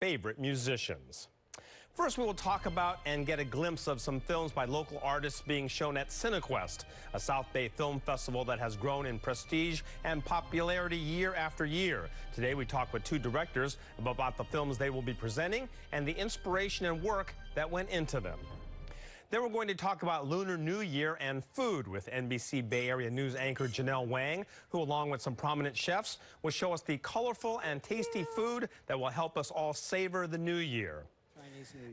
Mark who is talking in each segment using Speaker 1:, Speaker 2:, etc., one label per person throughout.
Speaker 1: favorite musicians. First, we will talk about and get a glimpse of some films by local artists being shown at Cinequest, a South Bay film festival that has grown in prestige and popularity year after year. Today, we talk with two directors about the films they will be presenting and the inspiration and work that went into them. Then we're going to talk about Lunar New Year and food with NBC Bay Area news anchor Janelle Wang, who along with some prominent chefs will show us the colorful and tasty food that will help us all savor the new year.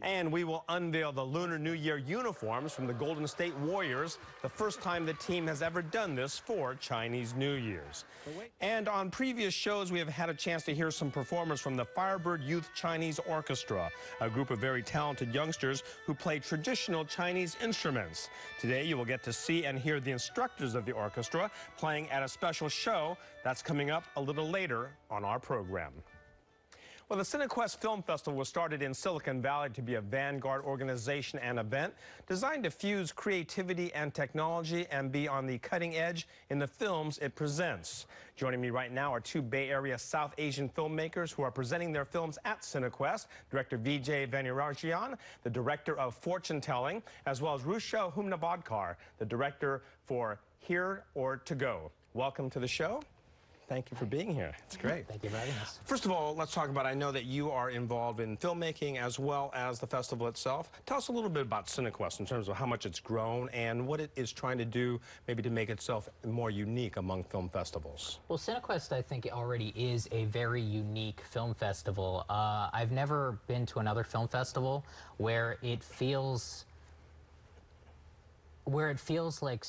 Speaker 1: And we will unveil the Lunar New Year uniforms from the Golden State Warriors, the first time the team has ever done this for Chinese New Year's. And on previous shows, we have had a chance to hear some performers from the Firebird Youth Chinese Orchestra, a group of very talented youngsters who play traditional Chinese instruments. Today, you will get to see and hear the instructors of the orchestra playing at a special show that's coming up a little later on our program. Well, the Cinequest Film Festival was started in Silicon Valley to be a vanguard organization and event designed to fuse creativity and technology and be on the cutting edge in the films it presents. Joining me right now are two Bay Area South Asian filmmakers who are presenting their films at Cinequest, director Vijay Vanniarajan, the director of Fortune Telling, as well as Rucha Humnabadkar, the director for Here or To Go. Welcome to the show. Thank you for being here. It's great.
Speaker 2: Thank you for having us.
Speaker 1: First of all, let's talk about, I know that you are involved in filmmaking as well as the festival itself. Tell us a little bit about Cinequest in terms of how much it's grown and what it is trying to do maybe to make itself more unique among film festivals.
Speaker 2: Well, Cinequest, I think, already is a very unique film festival. I've never been to another film festival where it feels like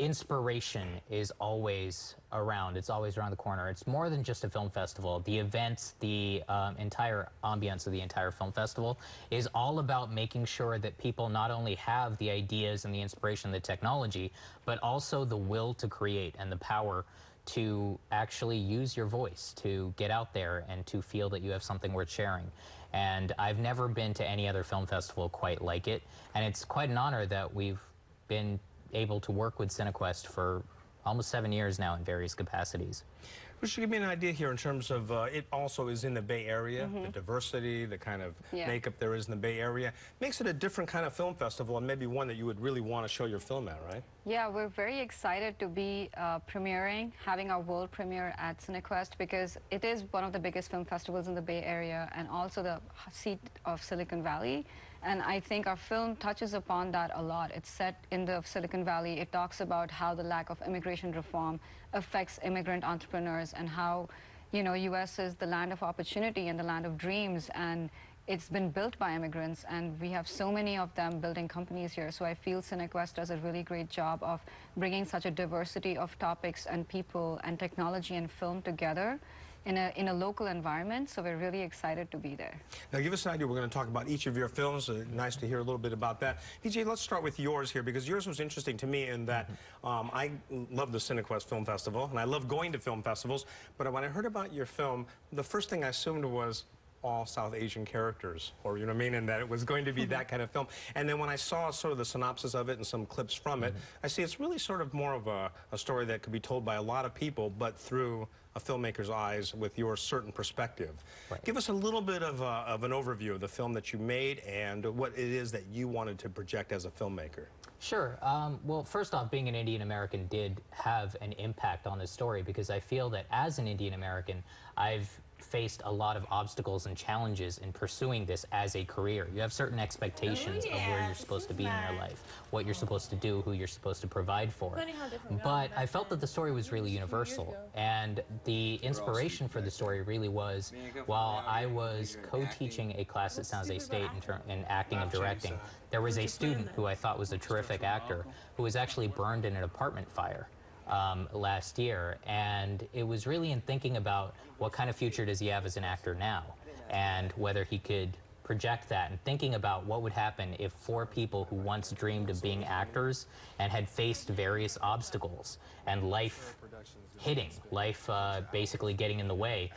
Speaker 2: inspiration is always around. It's always around the corner. It's more than just a film festival. The events, the entire ambience of the entire film festival is all about making sure that people not only have the ideas and the inspiration, the technology, but also the will to create and the power to actually use your voice, to get out there and to feel that you have something worth sharing. And I've never been to any other film festival quite like it. And it's quite an honor that we've been able to work with Cinequest for almost 7 years now in various capacities.
Speaker 1: Would you give me an idea here in terms of, it also is in the Bay Area, the diversity, the kind of makeup there is in the Bay Area. Makes it a different kind of film festival and maybe one that you would really want to show your film at, right?
Speaker 3: Yeah, we're very excited to be having our world premiere at Cinequest because it is one of the biggest film festivals in the Bay Area and also the seat of Silicon Valley. And I think our film touches upon that a lot. It's set in the Silicon Valley. It talks about how the lack of immigration reform affects immigrant entrepreneurs and how, you know, U.S. is the land of opportunity and the land of dreams. And it's been built by immigrants, and we have so many of them building companies here. So I feel Cinequest does a really great job of bringing such a diversity of topics and people and technology and film together in a local environment, so we're really excited to be there.
Speaker 1: Now give us an idea, we're going to talk about each of your films, nice to hear a little bit about that. Vijay, let's start with yours here, because yours was interesting to me in that I love the Cinequest Film Festival, and I love going to film festivals, but when I heard about your film, the first thing I assumed was all South Asian characters, or you know what I mean, and that it was going to be that kind of film. And then when I saw sort of the synopsis of it and some clips from it, I see it's really sort of more of a story that could be told by a lot of people, but through a filmmaker's eyes with your certain perspective. Right. Give us a little bit of an overview of the film that you made and what it is that you wanted to project as a filmmaker.
Speaker 2: Sure. Well, first off, being an Indian American did have an impact on this story because I feel that as an Indian American, I've faced a lot of obstacles and challenges in pursuing this as a career. You have certain expectations of where you're supposed to be in your life, what you're supposed to do, who you're supposed to provide for. But I felt that the story was really universal, and the inspiration for the story really was while I was co-teaching a class at San Jose State in acting and directing, there was a student who I thought was a terrific actor who was actually burned in an apartment fire last year, and it was really in thinking about what kind of future does he have as an actor now and whether he could project that, and thinking about what would happen if 4 people who once dreamed of being actors and had faced various obstacles and life hitting, life basically getting in the way,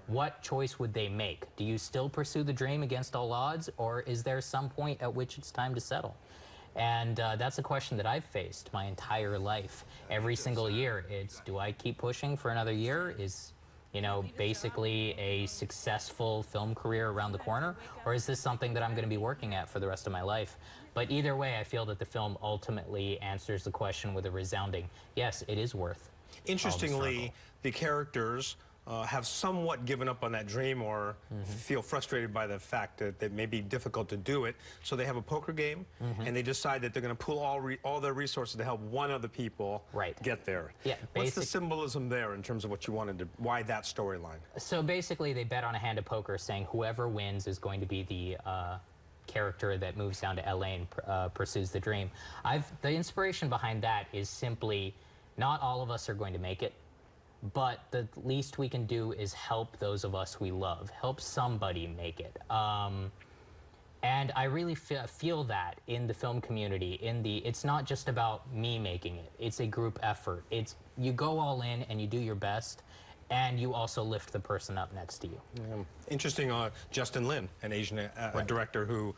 Speaker 2: what choice would they make? Do you still pursue the dream against all odds, or is there some point at which it's time to settle? And that's a question that I've faced my entire life. Every single year, it's, do I keep pushing for another year? you know, basically a successful film career around the corner, or is this something that I'm going to be working at for the rest of my life? But either way, I feel that the film ultimately answers the question with a resounding, yes, it is worth
Speaker 1: Interestingly, the characters have somewhat given up on that dream or feel frustrated by the fact that it may be difficult to do it. So they have a poker game, and they decide that they're going to pool all their resources to help one of the people get there.
Speaker 2: Yeah,
Speaker 1: what's the symbolism there in terms of what you wanted to, why that storyline?
Speaker 2: So basically, they bet on a hand of poker saying whoever wins is going to be the character that moves down to LA and pursues the dream. The inspiration behind that is simply, not all of us are going to make it, but the least we can do is help those of us we love, help somebody make it. And I really feel that in the film community, it's not just about me making it, it's a group effort. You go all in and you do your best, and you also lift the person up next to you.
Speaker 1: Yeah. Interesting, Justin Lin, an Asian director who,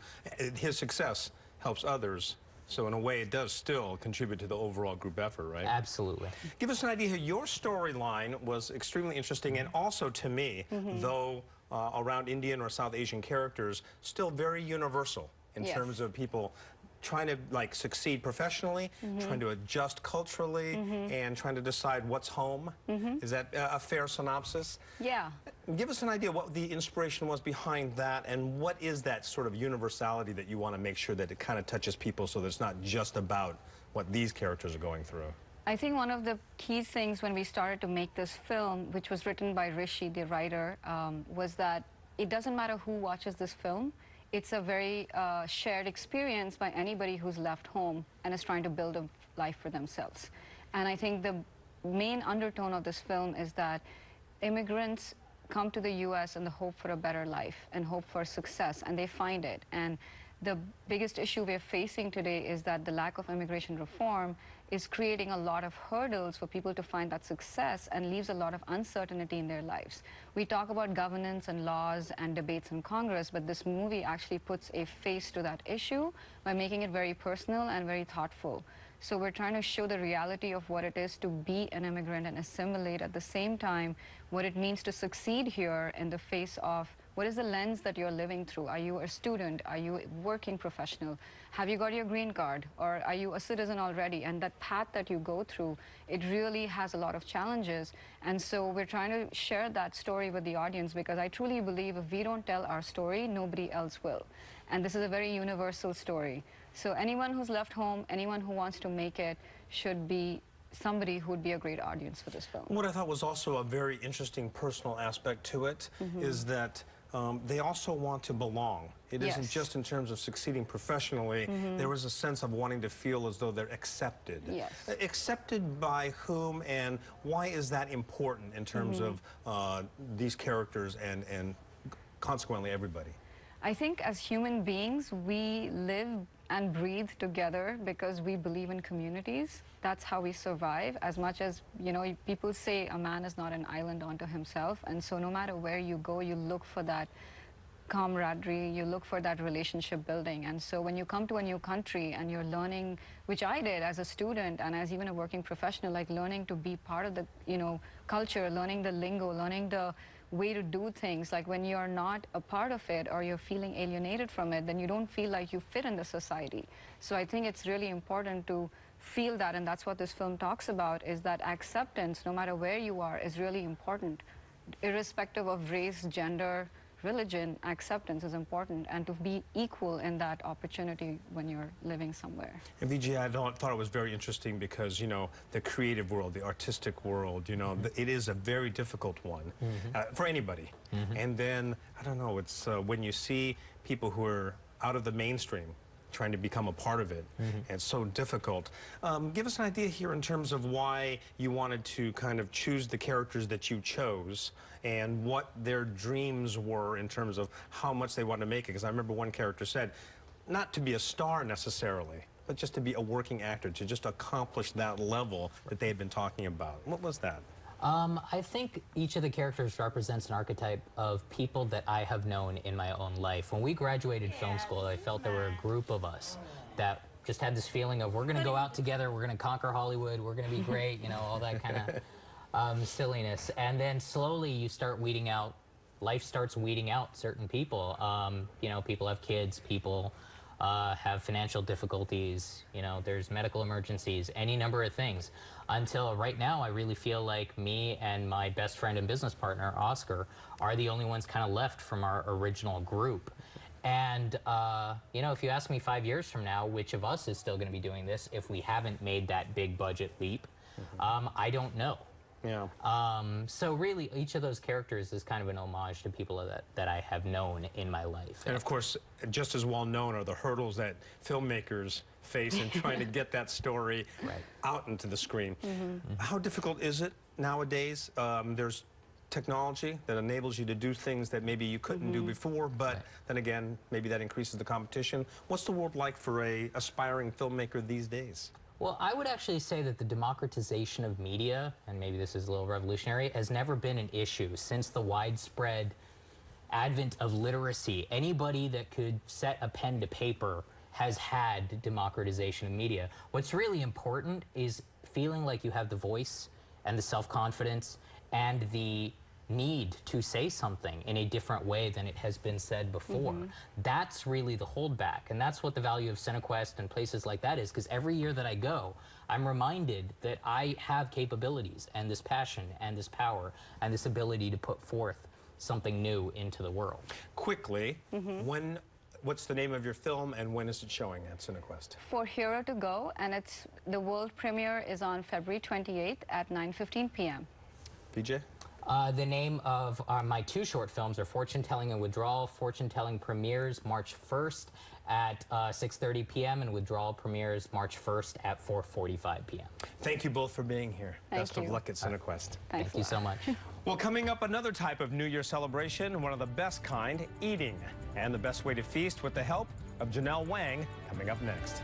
Speaker 1: his success helps others. So in a way, it does still contribute to the overall group effort, right?
Speaker 2: Absolutely.
Speaker 1: Give us an idea. Your storyline was extremely interesting, and also to me, though around Indian or South Asian characters, still very universal in terms of people trying to succeed professionally, trying to adjust culturally, and trying to decide what's home. Is that a fair synopsis?
Speaker 3: Yeah.
Speaker 1: Give us an idea what the inspiration was behind that, and what is that sort of universality that you want to make sure that it kind of touches people so that it's not just about what these characters are going through?
Speaker 3: I think one of the key things when we started to make this film, which was written by Rishi, the writer, was that it doesn't matter who watches this film. It's a very shared experience by anybody who's left home and is trying to build a life for themselves. And I think the main undertone of this film is that immigrants come to the U.S. in the hope for a better life and hope for success, and they find it. And the biggest issue we're facing today is that the lack of immigration reform is creating a lot of hurdles for people to find that success and leaves a lot of uncertainty in their lives. We talk about governance and laws and debates in Congress, but this movie actually puts a face to that issue by making it very personal and very thoughtful. So we're trying to show the reality of what it is to be an immigrant and assimilate at the same time what it means to succeed here in the face of what is the lens that you're living through. Are you a student? Are you a working professional? Have you got your green card? Or are you a citizen already? And that path that you go through, it really has a lot of challenges. And so we're trying to share that story with the audience, because I truly believe if we don't tell our story, nobody else will. And this is a very universal story. So anyone who's left home, anyone who wants to make it, should be somebody who would be a great audience for this film.
Speaker 1: What I thought was also a very interesting personal aspect to it is that they also want to belong. It isn't just in terms of succeeding professionally. There was a sense of wanting to feel as though they're accepted.
Speaker 3: Yes.
Speaker 1: Accepted by whom, and why is that important in terms of these characters and consequently everybody?
Speaker 3: I think as human beings, we live and breathe together because we believe in communities. That's how we survive. As much as, you know, people say a man is not an island unto himself, and so no matter where you go, you look for that camaraderie, you look for that relationship building. And so when you come to a new country and you're learning, which I did as a student and as even a working professional, like learning to be part of the, you know, culture, learning the lingo, learning the way to do things. Like when you're not a part of it or you're feeling alienated from it, then you don't feel like you fit in the society. So I think it's really important to feel that, and that's what this film talks about, is that acceptance, no matter where you are, is really important. Irrespective of race, gender, religion, acceptance is important, and to be equal in that opportunity when you're living somewhere.
Speaker 1: And Vijay, I thought it was very interesting because, you know, the creative world, the artistic world, you know, it is a very difficult one for anybody. And then, I don't know, it's when you see people who are out of the mainstream trying to become a part of it, and it's so difficult. Give us an idea here in terms of why you wanted to kind of choose the characters that you chose and what their dreams were in terms of how much they wanted to make it. Because I remember one character said, not to be a star necessarily, but just to be a working actor, to just accomplish that level that they had been talking about. What was that?
Speaker 2: I think each of the characters represents an archetype of people that I have known in my own life. When we graduated film school, I felt there were a group of us that just had this feeling of, we're going to go out together, we're going to conquer Hollywood, we're going to be great, you know, all that kind of silliness. And then slowly you start weeding out, life starts weeding out certain people. You know, people have kids, people have financial difficulties, you know, there's medical emergencies, any number of things. Until right now, I really feel like me and my best friend and business partner, Oscar, are the only ones kind of left from our original group. And, you know, if you ask me 5 years from now, which of us is still going to be doing this if we haven't made that big budget leap, I don't know.
Speaker 1: Yeah.
Speaker 2: So really, each of those characters is kind of an homage to people that I have known in my life.
Speaker 1: And of course, just as well known are the hurdles that filmmakers face in trying to get that story out into the screen. How difficult is it nowadays? There's technology that enables you to do things that maybe you couldn't do before, but then again, maybe that increases the competition. What's the world like for a aspiring filmmaker these days?
Speaker 2: Well, I would actually say that the democratization of media, and maybe this is a little revolutionary, has never been an issue since the widespread advent of literacy. Anybody that could set a pen to paper has had democratization of media. What's really important is feeling like you have the voice and the self-confidence and the need to say something in a different way than it has been said before. That's really the holdback, and that's what the value of Cinequest and places like that is, because every year that I go, I'm reminded that I have capabilities and this passion and this power and this ability to put forth something new into the world.
Speaker 1: Quickly, what's the name of your film and when is it showing at Cinequest?
Speaker 3: For Hero to Go, and the world premiere is on February 28th at 9:15 p.m.
Speaker 1: Vijay?
Speaker 2: The name of my two short films are Fortune Telling and Withdrawal. Fortune Telling premieres March 1st at 6:30 p.m. and Withdrawal premieres March 1st at 4:45 p.m.
Speaker 1: Thank you both for being here. Best of luck at Cinequest.
Speaker 2: Thank you so much.
Speaker 1: Well, coming up, another type of New Year celebration, one of the best kind, eating. And the best way to feast with the help of Janelle Wang, coming up next.